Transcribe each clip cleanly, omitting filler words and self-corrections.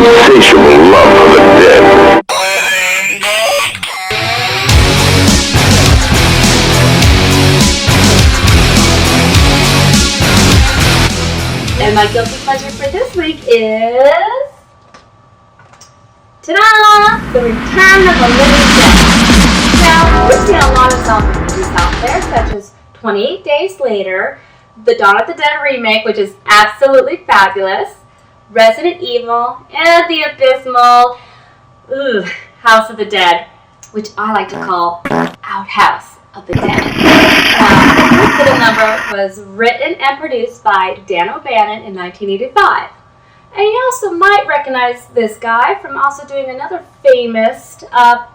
insatiable love of the dead. And my guilty pleasure for this week is... ta-da! The Return of the Living Dead. Now, we've seen a lot of zombie movies out there, such as 28 Days Later, the Dawn of the Dead remake, which is absolutely fabulous, Resident Evil, and the abysmal House of the Dead, which I like to call Outhouse of the Dead. Now, the number was written and produced by Dan O'Bannon in 1985. And you also might recognize this guy from also doing another famous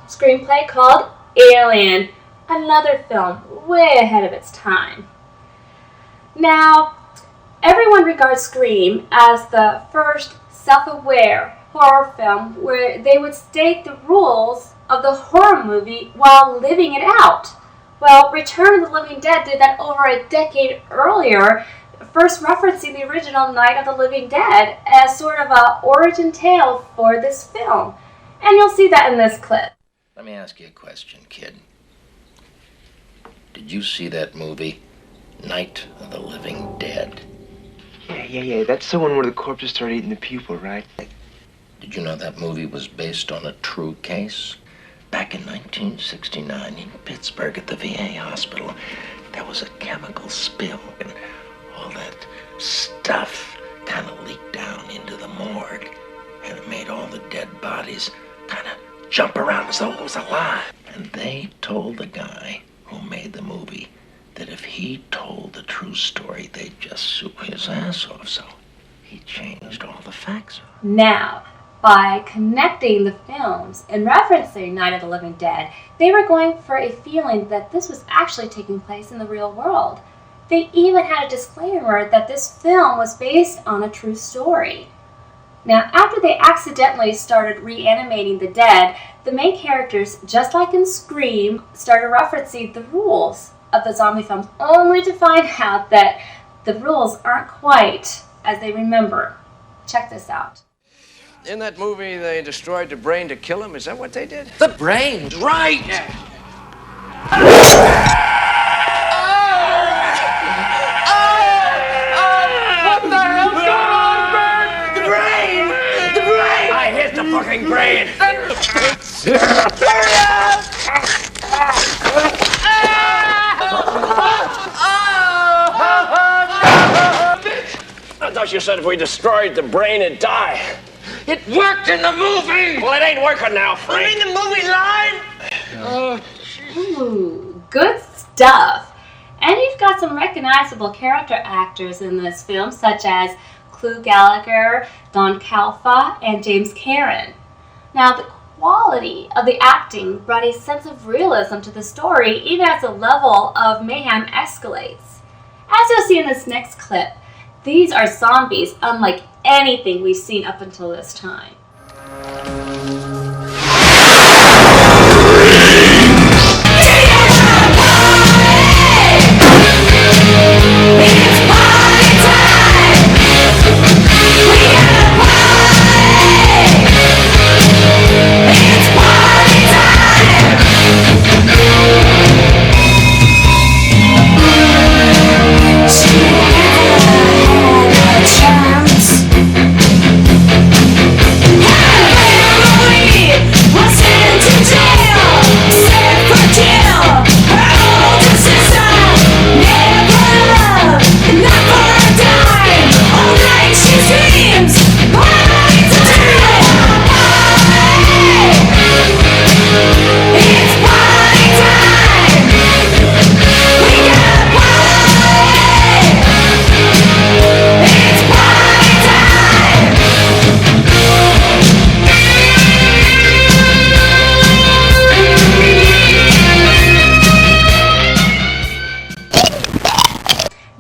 screenplay called Alien, another film way ahead of its time. Now, everyone regards Scream as the first self-aware horror film where they would state the rules of the horror movie while living it out. Well, Return of the Living Dead did that over a decade earlier, first referencing the original Night of the Living Dead as sort of an origin tale for this film. And you'll see that in this clip. Let me ask you a question, kid. Did you see that movie, Night of the Living Dead? Yeah. That's the one where the corpses start eating the people, right? Did you know that movie was based on a true case? Back in 1969 in Pittsburgh at the VA hospital, there was a chemical spill and all that stuff kind of leaked down into the morgue, and it made all the dead bodies kind of jump around as though it was alive. And they told the guy who made the movie that if he told the true story, they'd just sue his ass off, so he changed all the facts. Now, by connecting the films and referencing Night of the Living Dead, they were going for a feeling that this was actually taking place in the real world. They even had a disclaimer that this film was based on a true story. Now, after they accidentally started reanimating the dead, the main characters, just like in Scream, started referencing the rules of the zombie films, only to find out that the rules aren't quite as they remember. Check this out. In that movie, they destroyed the brain to kill him. Is that what they did? The brain, right! Yeah. What the hell's going on, Bert? The brain! The brain! I hit the fucking brain! Hurry up! I thought you said if we destroyed the brain, it'd die. It worked in the movie! Well, it ain't working now, Frank. You mean the movie line? Ooh, good stuff. And you've got some recognizable character actors in this film, such as Clu Gallagher, Don Calfa, and James Karen. Now, the quality of the acting brought a sense of realism to the story, even as the level of mayhem escalates. As you'll see in this next clip, these are zombies unlike anything we've seen up until this time.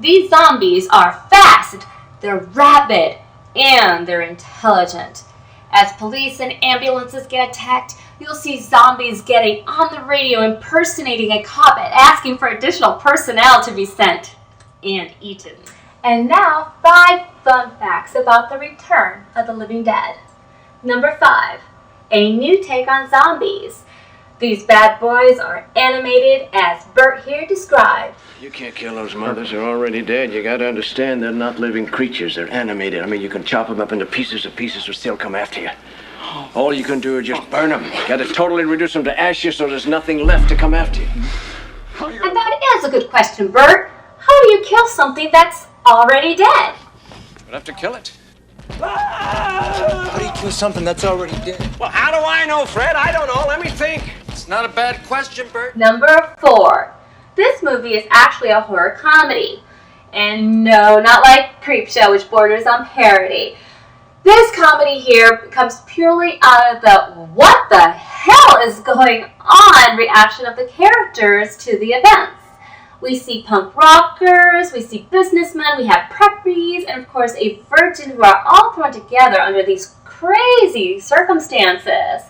These zombies are fast, they're rapid, and they're intelligent. As police and ambulances get attacked, you'll see zombies getting on the radio impersonating a cop and asking for additional personnel to be sent and eaten. And now, 5 fun facts about the Return of the Living Dead. Number 5, a new take on zombies. These bad boys are animated as Bert here described. You can't kill those mothers. They're already dead. You gotta understand they're not living creatures. They're animated. I mean, you can chop them up into pieces. The pieces will still come after you. All you can do is just burn them. Gotta totally reduce them to ashes so there's nothing left to come after you. And that is a good question, Bert. How do you kill something that's already dead? We'll have to kill it. How do you kill something that's already dead? Well, how do I know, Fred? I don't know. Let me think. It's not a bad question, Bert. Number 4. This movie is actually a horror comedy. And no, not like Creepshow, which borders on parody. This comedy here comes purely out of the what the hell is going on reaction of the characters to the events. We see punk rockers, we see businessmen, we have preppies, and of course a virgin who are all thrown together under these crazy circumstances.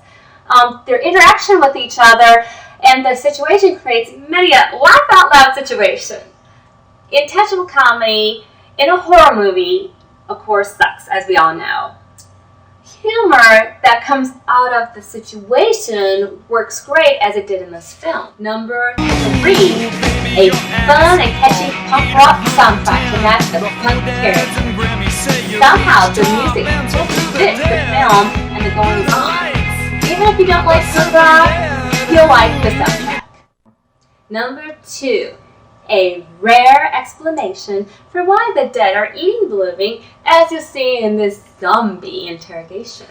Their interaction with each other and the situation creates many a laugh out loud situation. Intentional comedy in a horror movie, of course, sucks, as we all know. Humor that comes out of the situation works great as it did in this film. Number 3, a fun and catchy punk rock soundtrack to match the punk character. Somehow the music just fits the film and the goings on. Even if you don't like punk rock, you'll like the soundtrack. Number 2, a rare explanation for why the dead are eating the living, as you see in this zombie interrogation.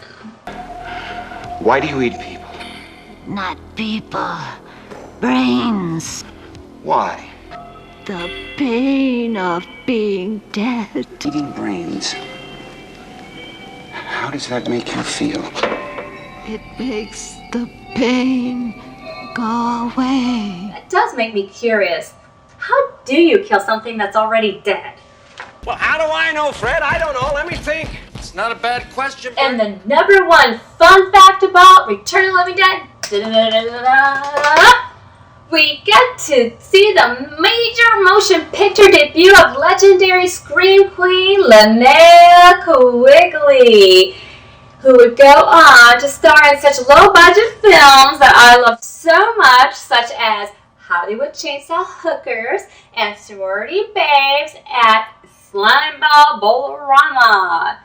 Why do you eat people? Not people. Brains. Why? The pain of being dead. Eating brains. How does that make you feel? It makes the pain go away. It does make me curious. How do you kill something that's already dead? Well, how do I know, Fred? I don't know. Let me think. It's not a bad question, Bert. And the number 1 fun fact about Return of the Living Dead, we get to see the major motion picture debut of legendary scream queen Linnea Quigley, who would go on to star in such low-budget films that I love so much, such as Hollywood Chainsaw Hookers and Sorority Babes at Slimeball Bolorama.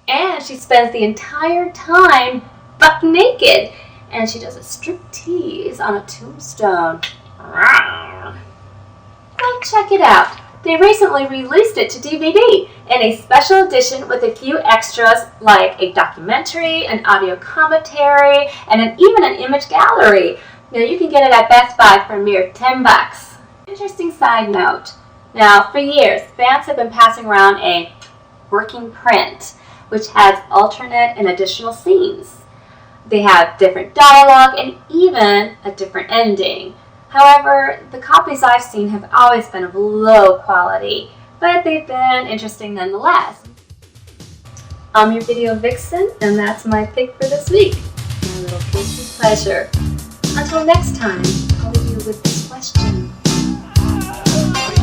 And she spends the entire time buck naked, and she does a striptease on a tombstone. Well, check it out. They recently released it to DVD in a special edition with a few extras like a documentary, an audio commentary, and even an image gallery. Now you can get it at Best Buy for a mere $10. Interesting side note. Now, for years, fans have been passing around a working print, which has alternate and additional scenes. They have different dialogue and even a different ending. However, the copies I've seen have always been of low quality, but they've been interesting nonetheless. I'm your video vixen, and that's my pick for this week. My little guilty pleasure. Until next time, I'll leave you with this question.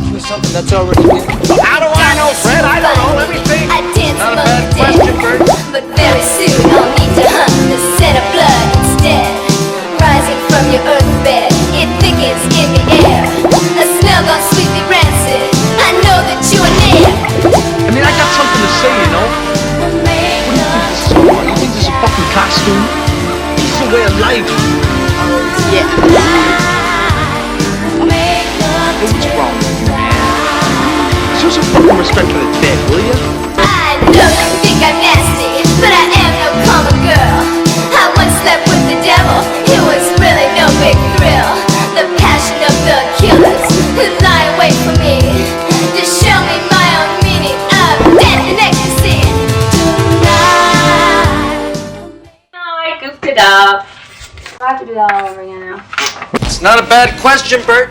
Kill something that's already dead. How do I know, Fred? I don't know. Let me think. I dance Not a among bad the question, dead, Bert. but very soon I'll need to hunt the scent of blood instead. Rising from your earthbed, it thickens in the air. A smell gone sweetly rancid. I know that you are near. I mean, I got something to say, you know? What do you think this is a fucking costume? This is a way of life. Yeah. Hey, what's wrong with you, man? Show some fucking respect for the dead, will you? I know you think I'm nasty, but I am no common girl. I once slept with the devil. It was really no big thrill. The passion of the killers who lie awake for me to show me my own meaning of death and ecstasy. No, I goofed it up. I have to do that all over again now. It's not a bad question, Bert.